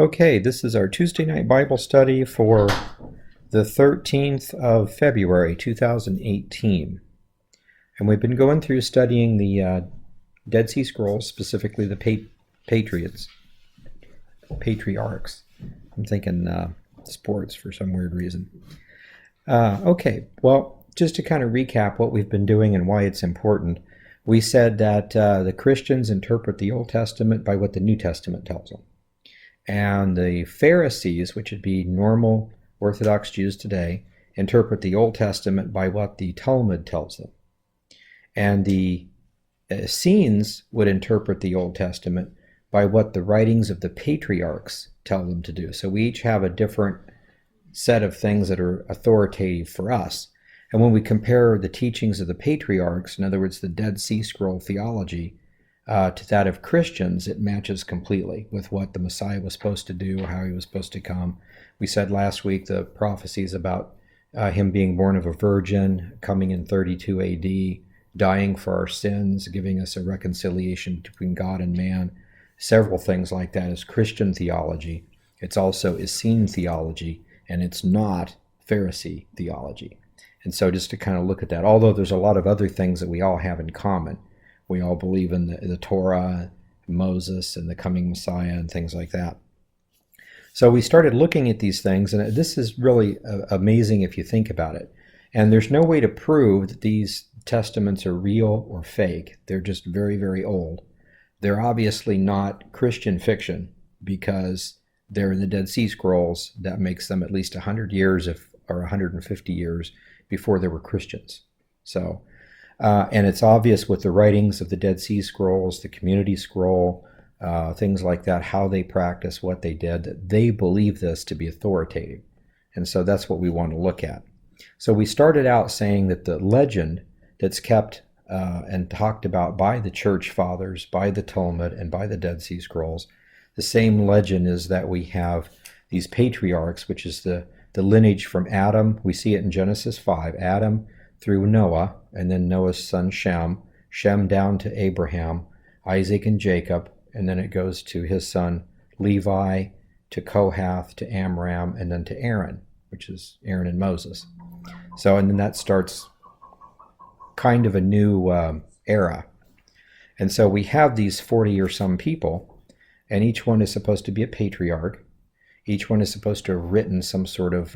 Okay, this is our Tuesday night Bible study for the 13th of February, 2018. And we've been going through studying the Dead Sea Scrolls, specifically the Patriarchs. I'm thinking sports for some weird reason. Okay, well, just to kind of recap what we've been doing and why it's important, we said that the Christians interpret the Old Testament by what the New Testament tells them. And the Pharisees, which would be normal Orthodox Jews today, interpret the Old Testament by what the Talmud tells them. And the Essenes would interpret the Old Testament by what the writings of the Patriarchs tell them to do. So we each have a different set of things that are authoritative for us. And when we compare the teachings of the Patriarchs, in other words, the Dead Sea Scroll theology, to that of Christians, it matches completely with what the Messiah was supposed to do, how he was supposed to come. We said last week the prophecies about him being born of a virgin, coming in 32 AD, dying for our sins, giving us a reconciliation between God and man. Several things like that is Christian theology. It's also Essene theology, and it's not Pharisee theology. And so just to kind of look at that, although there's a lot of other things that we all have in common. We all believe in the Torah, Moses, and the coming Messiah, and things like that. So we started looking at these things, and this is really amazing if you think about it. And there's no way to prove that these testaments are real or fake. They're just very, very old. They're obviously not Christian fiction because they're in the Dead Sea Scrolls. That makes them at least 100 years or 150 years before there were Christians. So. And it's obvious with the writings of the Dead Sea Scrolls, the Community Scroll, things like that, how they practice, what they did, that they believe this to be authoritative. And so that's what we want to look at. So we started out saying that the legend that's kept and talked about by the church fathers, by the Talmud, and by the Dead Sea Scrolls, the same legend is that we have these patriarchs, which is the lineage from Adam. We see it in Genesis 5, Adam through Noah, and then Noah's son Shem down to Abraham, Isaac and Jacob, and then it goes to his son Levi, to Kohath, to Amram, and then to Aaron, which is Aaron and Moses. So, and then that starts kind of a new era. And so we have these 40 or some people, and each one is supposed to be a patriarch. Each one is supposed to have written some sort of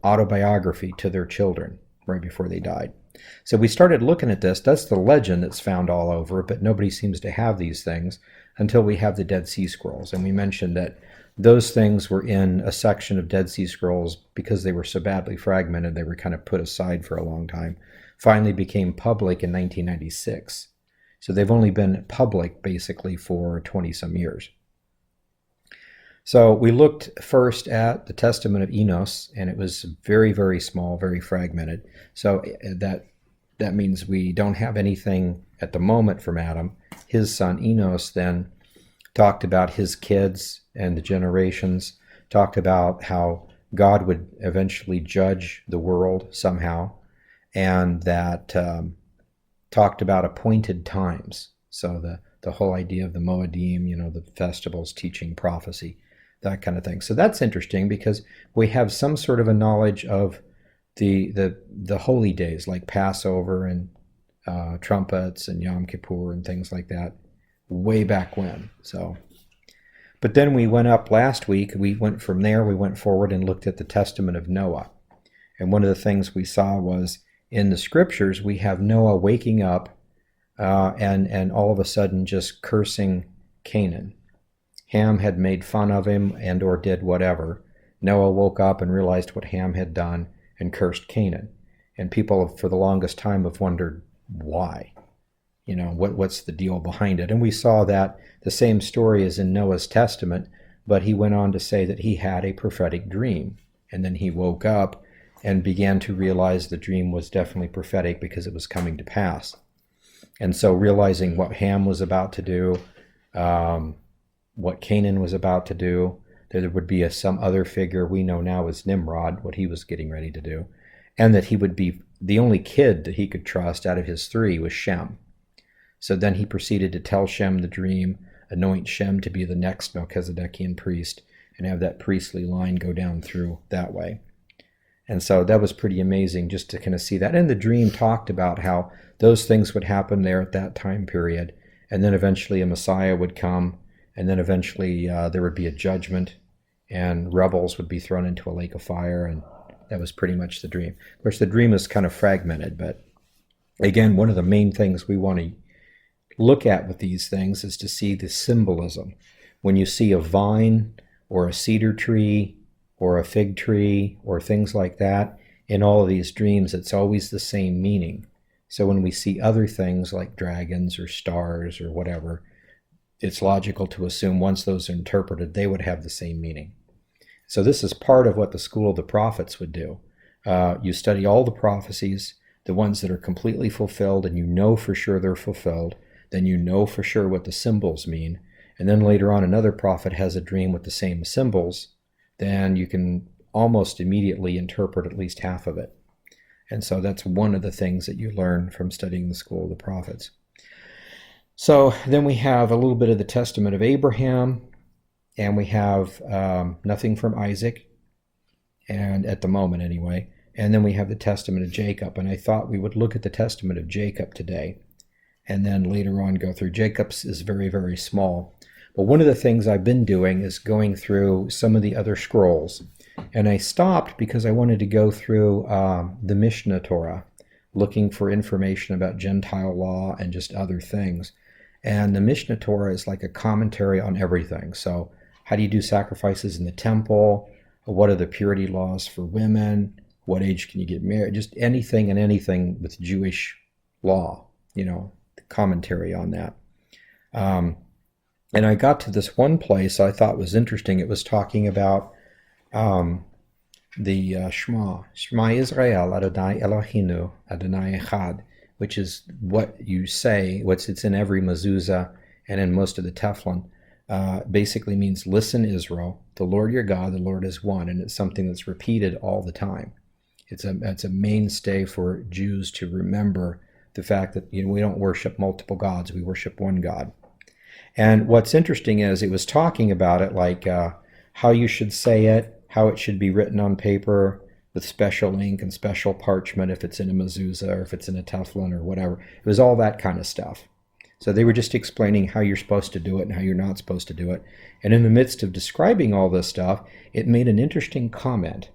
autobiography to their children right before they died. So we started looking at this. That's the legend that's found all over, but nobody seems to have these things until we have the Dead Sea Scrolls. And we mentioned that those things were in a section of Dead Sea Scrolls because they were so badly fragmented, they were kind of put aside for a long time. Finally became public in 1996. So they've only been public basically for 20 some years. So we looked first at the Testament of Enos, and it was very, very small, very fragmented. So that means we don't have anything at the moment from Adam. His son Enos then talked about his kids and the generations, talked about how God would eventually judge the world somehow, and that talked about appointed times. So the whole idea of the Moedim, the festivals, teaching prophecy, that kind of thing. So that's interesting because we have some sort of a knowledge of the holy days like Passover and trumpets and Yom Kippur and things like that way back when. So, but then we went up last week. We went from there. We went forward and looked at the Testament of Noah. And one of the things we saw was in the scriptures we have Noah waking up and all of a sudden just cursing Canaan. Ham had made fun of him and or did whatever. Noah woke up and realized what Ham had done and cursed Canaan. And people for the longest time have wondered why. What's the deal behind it? And we saw that the same story is in Noah's Testament, but he went on to say that he had a prophetic dream. And then he woke up and began to realize the dream was definitely prophetic because it was coming to pass. And so realizing what Ham was about to do, what Canaan was about to do, there would be some other figure we know now as Nimrod, what he was getting ready to do, and that he would be the only kid that he could trust out of his three was Shem. So then he proceeded to tell Shem the dream anoint Shem to be the next Melchizedekian priest and have that priestly line go down through that way. And so that was pretty amazing just to kind of see that. And the dream talked about how those things would happen there at that time period. And then eventually a Messiah would come. And then eventually there would be a judgment. And rebels would be thrown into a lake of fire. And that was pretty much the dream. Of course, the dream is kind of fragmented. But again, one of the main things we want to look at with these things is to see the symbolism. When you see a vine or a cedar tree or a fig tree, or things like that, in all of these dreams, it's always the same meaning. So when we see other things like dragons or stars or whatever, it's logical to assume once those are interpreted, they would have the same meaning. So this is part of what the School of the Prophets would do. You study all the prophecies, the ones that are completely fulfilled, and you know for sure they're fulfilled. Then you know for sure what the symbols mean. And then later on, another prophet has a dream with the same symbols, then you can almost immediately interpret at least half of it. And so that's one of the things that you learn from studying the School of the Prophets. So then we have a little bit of the Testament of Abraham, and we have nothing from Isaac, and at the moment anyway. And then we have the Testament of Jacob, and I thought we would look at the Testament of Jacob today, and then later on go through. Jacob's is very, very small. But one of the things I've been doing is going through some of the other scrolls. And I stopped because I wanted to go through the Mishnah Torah, looking for information about Gentile law and just other things. And the Mishnah Torah is like a commentary on everything. So how do you do sacrifices in the temple? What are the purity laws for women? What age can you get married? Just anything and anything with Jewish law, the commentary on that. And I got to this one place I thought was interesting. It was talking about the Shema Israel, Adonai Eloheinu, Adonai Echad, which is what you say, it's in every mezuzah and in most of the Teflon. Basically means, listen, Israel, the Lord your God, the Lord is one. And it's something that's repeated all the time. It's a mainstay for Jews to remember the fact that we don't worship multiple gods, we worship one God. And what's interesting is it was talking about it like how you should say it, how it should be written on paper with special ink and special parchment if it's in a mezuzah or if it's in a teflon or whatever. It was all that kind of stuff. So they were just explaining how you're supposed to do it and how you're not supposed to do it. And in the midst of describing all this stuff, it made an interesting comment.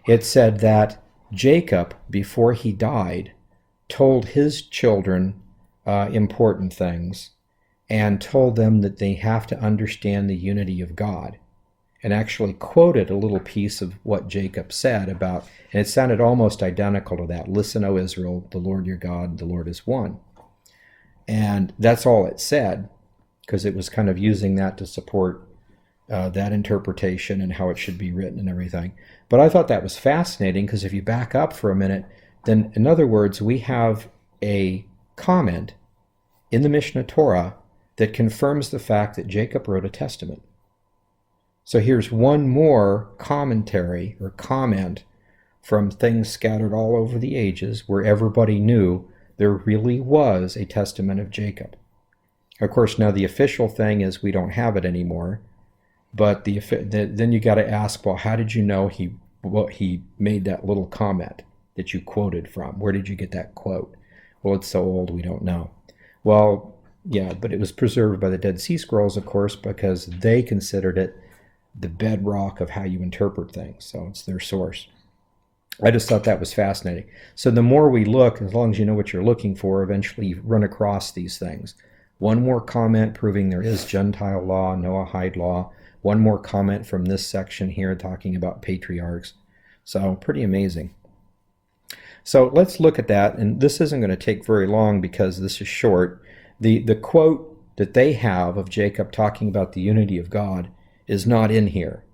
It said that Jacob, before he died, told his children important things, and told them that they have to understand the unity of God, and actually quoted a little piece of what Jacob said about, and it sounded almost identical to that. Listen, O Israel, the Lord your God, the Lord is one. And that's all it said, because it was kind of using that to support that interpretation and how it should be written and everything. But I thought that was fascinating, because if you back up for a minute, then in other words, we have a comment in the Mishnah Torah that confirms the fact that Jacob wrote a testament. So here's one more commentary or comment from things scattered all over the ages where everybody knew there really was a testament of Jacob. Of course, now the official thing is we don't have it anymore, but then you got to ask, well, how did you know he made that little comment that you quoted from? Where did you get that quote? Well, it's so old we don't know. Well, yeah, but it was preserved by the Dead Sea Scrolls, of course, because they considered it the bedrock of how you interpret things. So it's their source. I just thought that was fascinating. So the more we look, as long as you know what you're looking for, eventually you run across these things. One more comment proving there is Gentile law, Noahide law. One more comment from this section here talking about patriarchs. So pretty amazing. So let's look at that. And this isn't going to take very long because this is short. The quote that they have of Jacob talking about the unity of God is not in here.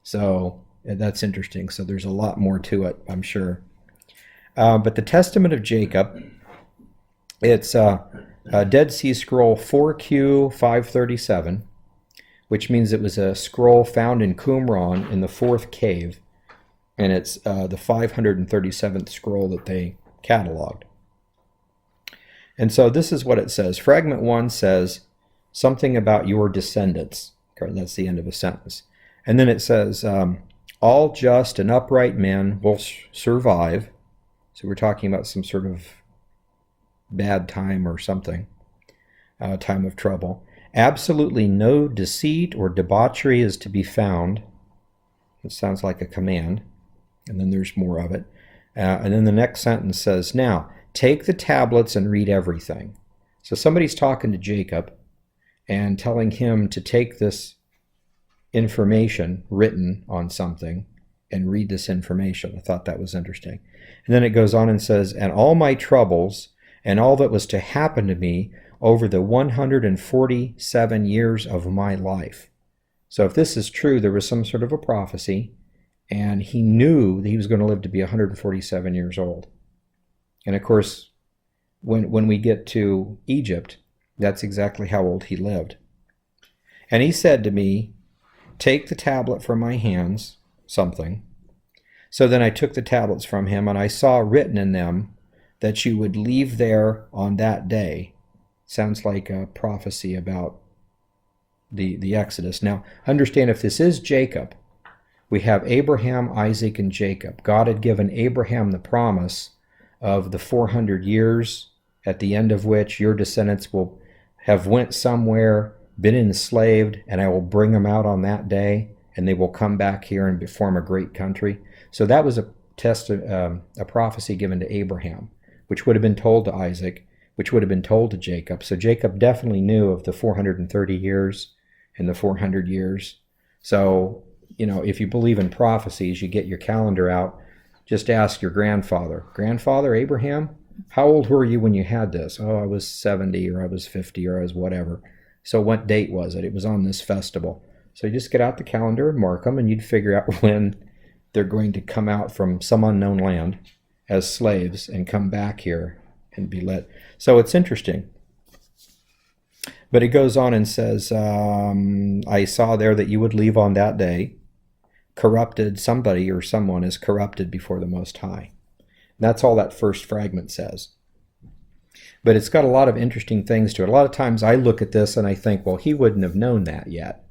So that's interesting. So there's a lot more to it, I'm sure. But the Testament of Jacob, it's Dead Sea Scroll 4Q 537, which means it was a scroll found in Qumran in the fourth cave. And it's the 537th scroll that they cataloged. And so this is what it says. Fragment 1 says, something about your descendants. Okay, that's the end of a sentence. And then it says, all just and upright men will survive. So we're talking about some sort of bad time or something, time of trouble. Absolutely no deceit or debauchery is to be found. It sounds like a command. And then there's more of it. And then the next sentence says, now, take the tablets and read everything. So somebody's talking to Jacob and telling him to take this information written on something and read this information. I thought that was interesting. And then it goes on and says, and all my troubles and all that was to happen to me over the 147 years of my life. So if this is true, there was some sort of a prophecy, and he knew that he was going to live to be 147 years old. And of course, when we get to Egypt, that's exactly how old he lived. And he said to me, take the tablet from my hands, something. So then I took the tablets from him, and I saw written in them that you would leave there on that day. Sounds like a prophecy about the Exodus. Now, understand, if this is Jacob, we have Abraham, Isaac, and Jacob. God had given Abraham the promise of the 400 years, at the end of which your descendants will have went somewhere, been enslaved, and I will bring them out on that day, and they will come back here and form a great country. So that was a prophecy given to Abraham, which would have been told to Isaac, which would have been told to Jacob. So Jacob definitely knew of the 430 years and the 400 years. So, if you believe in prophecies, you get your calendar out, just ask your grandfather, Grandfather Abraham, how old were you when you had this? Oh, I was 70, or I was 50, or I was whatever. So what date was it? It was on this festival. So you just get out the calendar and mark them, and you'd figure out when they're going to come out from some unknown land as slaves and come back here and be led. So it's interesting. But it goes on and says, I saw there that you would leave on that day, corrupted, somebody or someone is corrupted before the Most High. And that's all that first fragment says. But it's got a lot of interesting things to it. A lot of times I look at this and I think, well, he wouldn't have known that yet.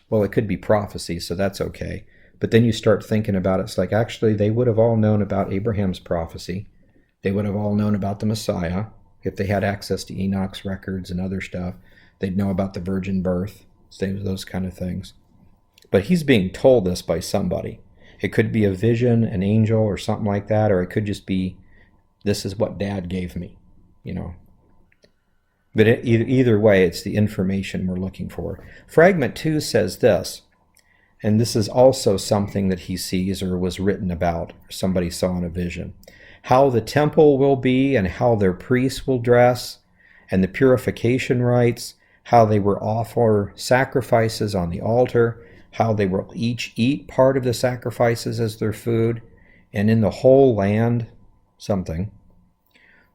Well, it could be prophecy, so that's okay. But then you start thinking about it. It's like, actually, they would have all known about Abraham's prophecy. They would have all known about the Messiah. If they had access to Enoch's records and other stuff, they'd know about the virgin birth, those kind of things. But he's being told this by somebody. It could be a vision, an angel, or something like that, or it could just be, this is what Dad gave me, But either way, it's the information we're looking for. Fragment 2 says this, and this is also something that he sees or was written about, or somebody saw in a vision. How the temple will be, and how their priests will dress, and the purification rites, how they will offer sacrifices on the altar, how they will each eat part of the sacrifices as their food, and in the whole land, something,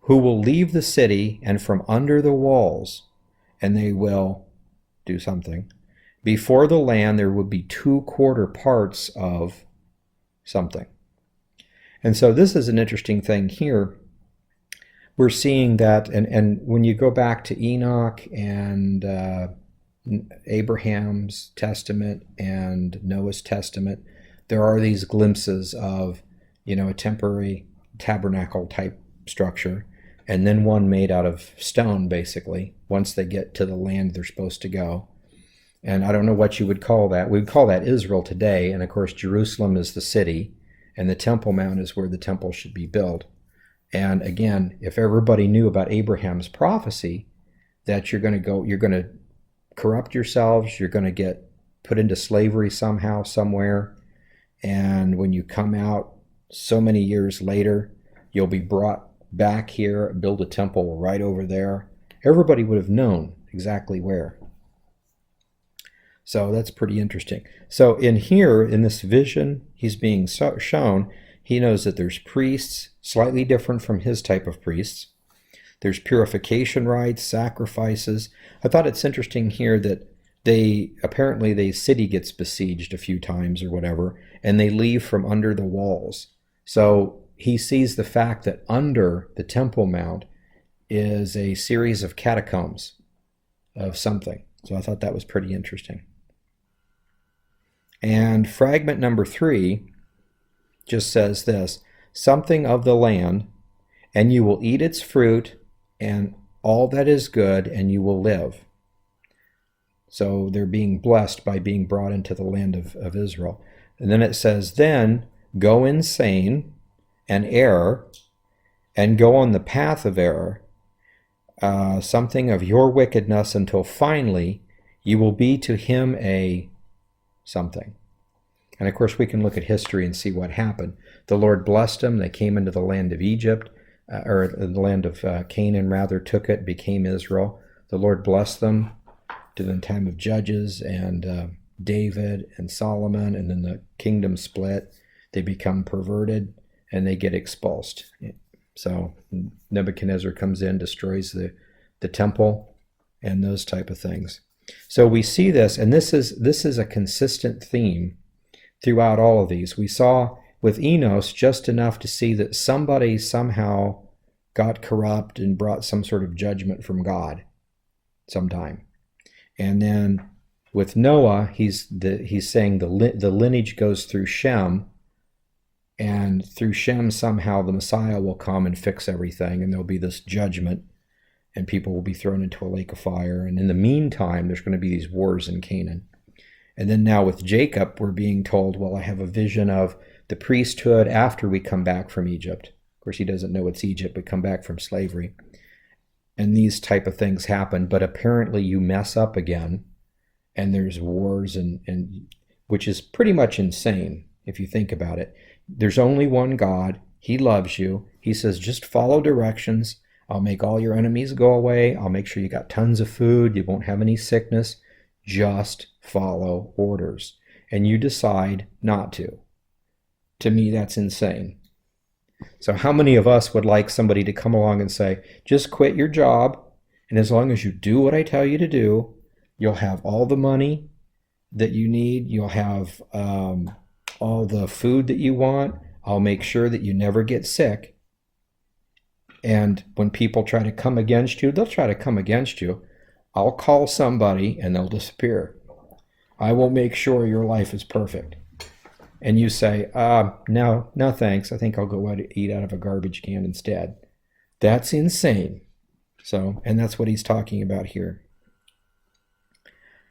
who will leave the city and from under the walls, and they will do something. Before the land there will be 2/4 parts of something. And so this is an interesting thing here. We're seeing that, and when you go back to Enoch and Abraham's testament and Noah's testament, there are these glimpses of, a temporary tabernacle type structure, and then one made out of stone, basically, once they get to the land they're supposed to go. And I don't know what you would call that. We would call that Israel today, and of course Jerusalem is the city, and the Temple Mount is where the temple should be built. And again, if everybody knew about Abraham's prophecy, that you're going to corrupt yourselves, you're going to get put into slavery somehow, somewhere, and when you come out so many years later, you'll be brought back here, build a temple right over there. Everybody would have known exactly where. So that's pretty interesting. So in here, in this vision, he's being shown, he knows that there's priests, slightly different from his type of priests. There's purification rites, sacrifices. I thought it's interesting here that apparently the city gets besieged a few times or whatever, and they leave from under the walls. So he sees the fact that under the Temple Mount is a series of catacombs of something. So I thought that was pretty interesting. And fragment number 3 just says this: something of the land, and you will eat its fruit and all that is good, and you will live. So they're being blessed by being brought into the land of Israel. And then it says, then go insane and err, and go on the path of error, something of your wickedness, until finally you will be to him a something. And of course we can look at history and see what happened. The Lord blessed them. They came into the land of Egypt, or the land of Canaan rather, took it, became Israel. The Lord blessed them to the time of Judges and David and Solomon, and then the kingdom split. They become perverted and they get expulsed. So Nebuchadnezzar comes in, destroys the temple and those type of things. So we see this, and this is a consistent theme throughout all of these. We saw with Enos just enough to see that somebody somehow got corrupt and brought some sort of judgment from God sometime. And then with Noah, he's saying the lineage goes through Shem, and through Shem somehow the Messiah will come and fix everything, and there'll be this judgment, and people will be thrown into a lake of fire. And in the meantime, there's going to be these wars in Canaan. And then now with Jacob, we're being told, well, I have a vision of the priesthood after we come back from Egypt. Of course, he doesn't know it's Egypt, but come back from slavery. And these type of things happen, but apparently you mess up again, and there's wars, and which is pretty much insane if you think about it. There's only one God. He loves you. He says, just follow directions. I'll make all your enemies go away. I'll make sure you got tons of food. You won't have any sickness. Just follow orders. And you decide not to. To me, that's insane. So how many of us would like somebody to come along and say, just quit your job, and as long as you do what I tell you to do, you'll have all the money that you need. You'll have all the food that you want. I'll make sure that you never get sick. And when people try to come against you, they'll try to come against you. I'll call somebody and they'll disappear. I will make sure your life is perfect. And you say, no thanks. I think I'll go out to eat out of a garbage can instead. That's insane. So, and that's what he's talking about here.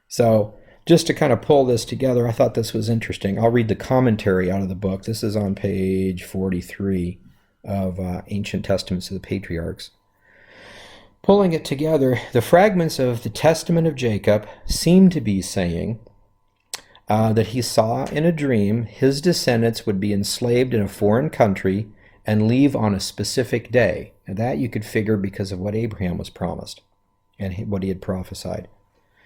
So just to kind of pull this together, I thought this was interesting. I'll read the commentary out of the book. This is on page 43 of Ancient Testaments of the Patriarchs. Pulling it together, the fragments of the Testament of Jacob seem to be saying that he saw in a dream his descendants would be enslaved in a foreign country and leave on a specific day. And that you could figure because of what Abraham was promised and what he had prophesied.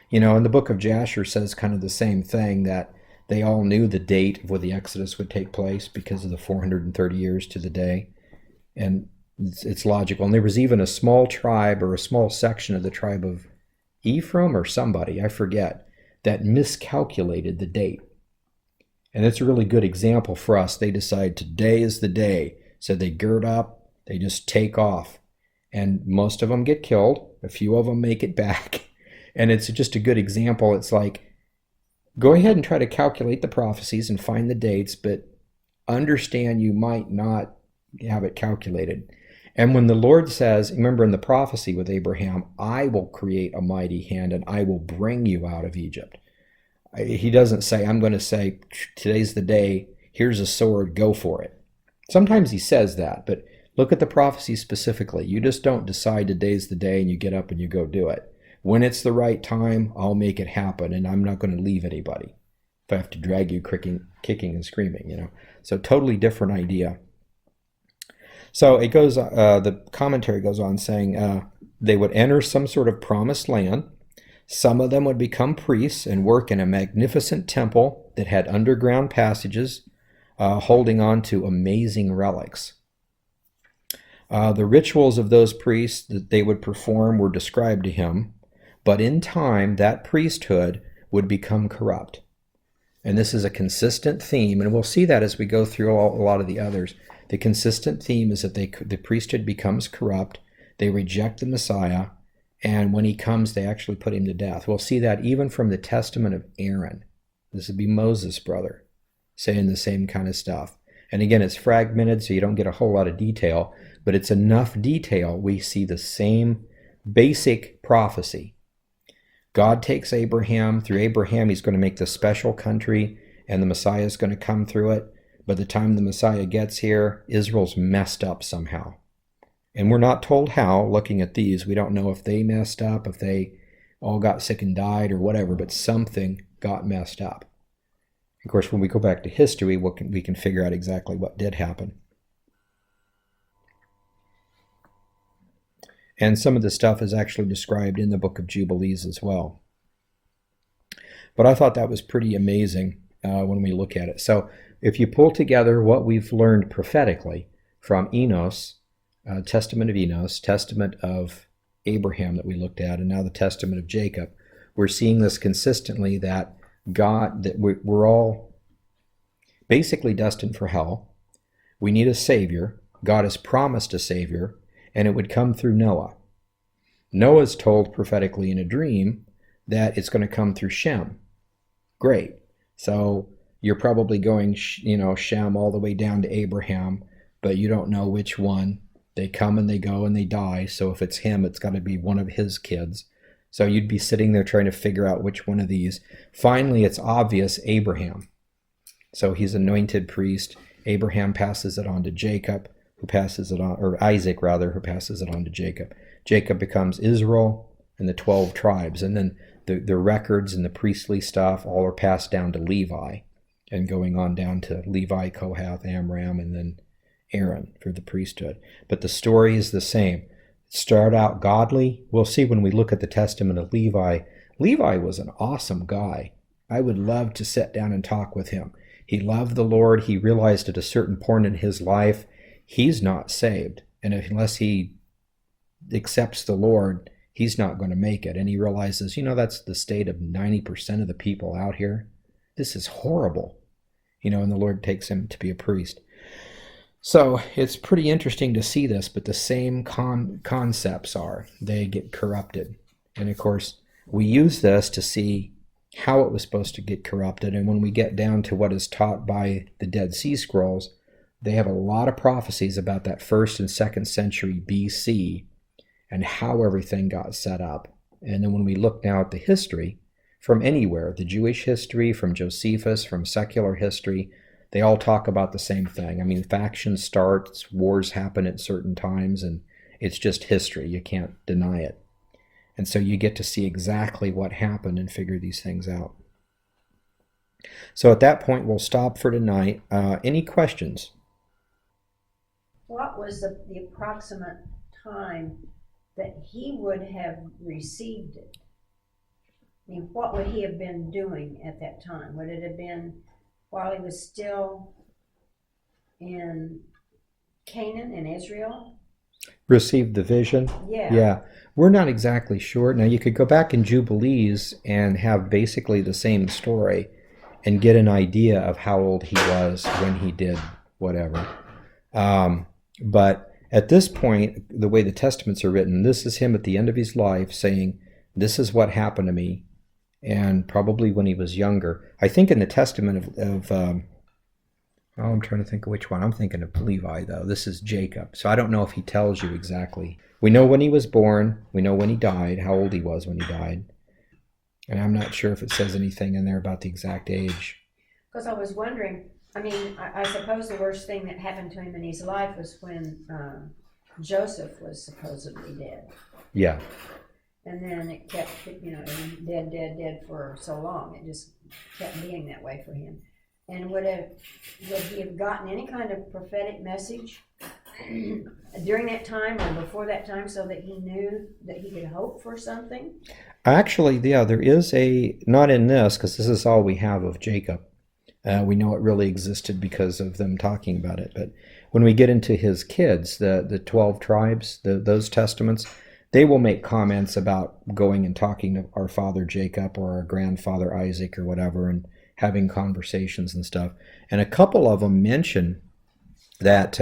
You know, in the book of Jasher says kind of the same thing, that they all knew the date of when the Exodus would take place because of the 430 years to the day. And it's logical. And there was even a small tribe, or a small section of the tribe of Ephraim or somebody, I forget, that miscalculated the date. And it's a really good example for us. They decide today is the day. So they gird up, they just take off. And most of them get killed. A few of them make it back. And it's just a good example. It's like, go ahead and try to calculate the prophecies and find the dates, but understand you might not have it calculated. And when the Lord says, remember in the prophecy with Abraham, I will create a mighty hand and I will bring you out of Egypt. He doesn't say, I'm going to say, today's the day, here's a sword, go for it. Sometimes he says that, but look at the prophecy specifically. You just don't decide today's the day and you get up and you go do it. When it's the right time, I'll make it happen, and I'm not going to leave anybody if I have to drag you kicking and screaming, you know. So totally different idea. So it goes. The commentary goes on saying they would enter some sort of promised land. Some of them would become priests and work in a magnificent temple that had underground passages, holding on to amazing relics. The rituals of those priests that they would perform were described to him. But in time, that priesthood would become corrupt. And this is a consistent theme, and we'll see that as we go through a lot of the others. The consistent theme is that the priesthood becomes corrupt, they reject the Messiah, And when he comes, they actually put him to death. We'll see that even from the testament of Aaron. This would be Moses' brother, saying the same kind of stuff. And again, it's fragmented, so you don't get a whole lot of detail, but it's enough detail we see the same basic prophecy. God takes Abraham. Through Abraham, he's going to make this special country, and the Messiah is going to come through it. By the time the Messiah gets here, Israel's messed up somehow. And we're not told how. Looking at these, we don't know if they messed up, if they all got sick and died or whatever, but something got messed up. Of course, when we go back to history, we can figure out exactly what did happen. And some of the stuff is actually described in the book of Jubilees as well. But I thought that was pretty amazing when we look at it. So if you pull together what we've learned prophetically from Enos, Testament of Enos, Testament of Abraham that we looked at, and now the Testament of Jacob, we're seeing this consistently that we're all basically destined for hell. We need a Savior. God has promised a Savior, and it would come through Noah. Noah's told prophetically in a dream that it's going to come through Shem. Great. So you're probably going, Shem all the way down to Abraham, but you don't know which one. They come and they go and they die. So if it's him, it's got to be one of his kids. So you'd be sitting there trying to figure out which one of these. Finally, it's obvious, Abraham. So he's anointed priest. Abraham passes it on to Jacob, who passes it on, or Isaac rather, who passes it on to Jacob. Jacob becomes Israel and the 12 tribes. And then the records and the priestly stuff all are passed down to Levi, and going on down to Levi, Kohath, Amram, and then Aaron for the priesthood. But the story is the same. Start out godly. We'll see when we look at the testament of Levi. Levi was an awesome guy. I would love to sit down and talk with him. He loved the Lord. He realized at a certain point in his life, he's not saved. And unless he accepts the Lord, he's not going to make it. And he realizes, that's the state of 90% of the people out here. This is horrible. And the Lord takes him to be a priest. So it's pretty interesting to see this, but the same concepts they get corrupted. And of course, we use this to see how it was supposed to get corrupted. And when we get down to what is taught by the Dead Sea Scrolls, they have a lot of prophecies about that 1st and 2nd century BC and how everything got set up. And then when we look now at the history from anywhere, the Jewish history, from Josephus, from secular history, they all talk about the same thing. I mean, factions start, wars happen at certain times, and it's just history. You can't deny it. And so you get to see exactly what happened and figure these things out. So at that point, we'll stop for tonight. Any questions? What was the approximate time that he would have received it? I mean, what would he have been doing at that time? Would it have been while he was still in Canaan, in Israel? Received the vision? Yeah. We're not exactly sure. Now, you could go back in Jubilees and have basically the same story and get an idea of how old he was when he did whatever. But at this point, the way the Testaments are written, this is him at the end of his life saying, this is what happened to me, and probably when he was younger. I think in the Testament of I'm trying to think of which one. I'm thinking of Levi, though. This is Jacob. So I don't know if he tells you exactly. We know when he was born. We know when he died, how old he was when he died. And I'm not sure if it says anything in there about the exact age. Because I was wondering, I suppose the worst thing that happened to him in his life was when Joseph was supposedly dead. Yeah. And then it kept, dead for so long. It just kept being that way for him. And would he have gotten any kind of prophetic message during that time or before that time so that he knew that he could hope for something? Actually, yeah, there is not in this, because this is all we have of Jacob. We know it really existed because of them talking about it. But when we get into his kids, the 12 tribes, those testaments, they will make comments about going and talking to our father Jacob or our grandfather Isaac or whatever, and having conversations and stuff. And a couple of them mention that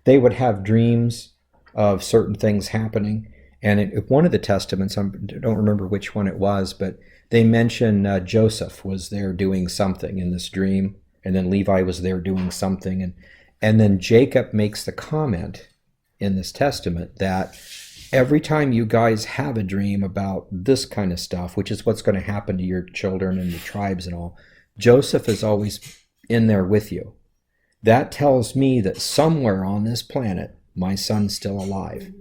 they would have dreams of certain things happening, And one of the testaments, I don't remember which one it was, but they mention Joseph was there doing something in this dream, and then Levi was there doing something, and then Jacob makes the comment in this testament that every time you guys have a dream about this kind of stuff, which is what's going to happen to your children and the tribes and all, Joseph is always in there with you. That tells me that somewhere on this planet, my son's still alive.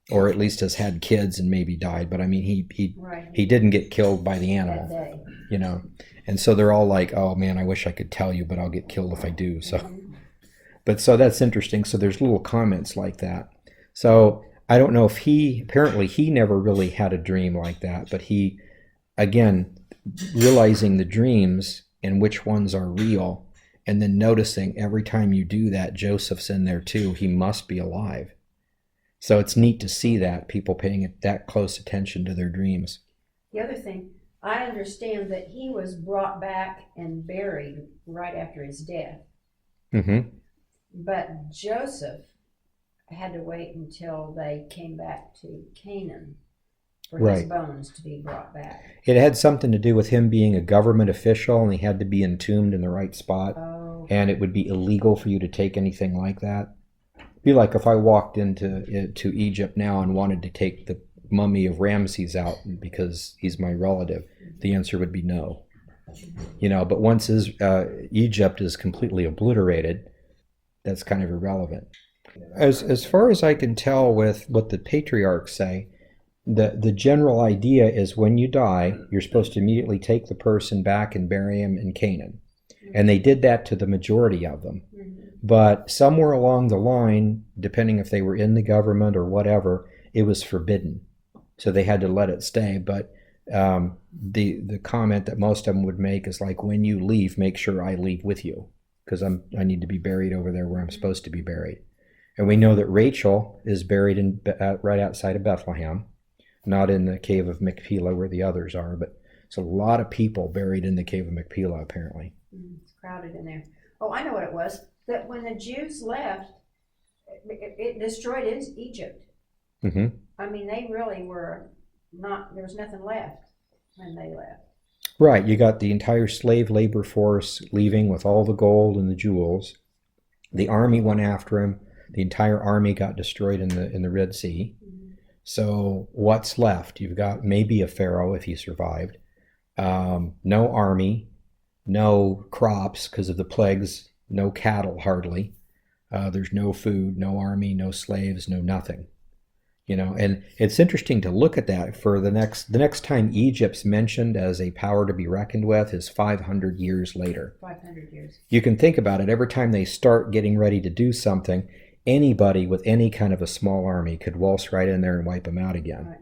Or at least has had kids and maybe died. But I mean, he didn't get killed by the animal, you know. And so they're all like, oh man, I wish I could tell you, but I'll get killed if I do. So, but so that's interesting. So there's little comments like that. So I don't know if apparently he never really had a dream like that, but he, again, realizing the dreams and which ones are real, and then noticing every time you do that, Joseph's in there too. He must be alive. So it's neat to see that, people paying that close attention to their dreams. The other thing, I understand that he was brought back and buried right after his death. Mm-hmm. But Joseph had to wait until they came back to Canaan for his bones to be brought back. It had something to do with him being a government official, and he had to be entombed in the right spot. Oh. And it would be illegal for you to take anything like that. Be like if I walked to Egypt now and wanted to take the mummy of Ramses out because he's my relative, the answer would be no. You know, but once Egypt is completely obliterated, that's kind of irrelevant. As far as I can tell with what the patriarchs say, the general idea is when you die, you're supposed to immediately take the person back and bury him in Canaan. And they did that to the majority of them. But somewhere along the line, depending if they were in the government or whatever, it was forbidden. So they had to let it stay. But the comment that most of them would make is like, when you leave, make sure I leave with you, because I need to be buried over there where I'm supposed to be buried. And we know that Rachel is buried right outside of Bethlehem, not in the cave of Machpelah where the others are, but it's a lot of people buried in the cave of Machpelah apparently. It's crowded in there. Oh, I know what it was. That when the Jews left, it destroyed Egypt. Mm-hmm. I mean, they really were not, there was nothing left when they left. Right, you got the entire slave labor force leaving with all the gold and the jewels. The army went after him. The entire army got destroyed in the Red Sea. Mm-hmm. So what's left? You've got maybe a pharaoh if he survived. No army, no crops because of the plagues, no cattle hardly. There's no food, no army, no slaves, no nothing. You know, and it's interesting to look at that. For the next time Egypt's mentioned as a power to be reckoned with is 500 years later. 500 years. You can think about it. Every time they start getting ready to do something, anybody with any kind of a small army could waltz right in there and wipe them out again. Right.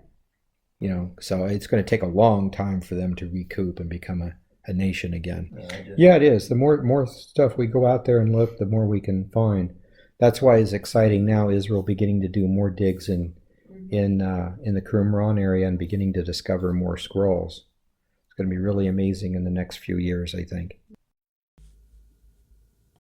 You know, so it's going to take a long time for them to recoup and become a nation again. Yeah, it is. The more stuff we go out there and look, the more we can find. That's why it's exciting now, Israel beginning to do more digs in the Qumran area and beginning to discover more scrolls. It's going to be really amazing in the next few years, I think.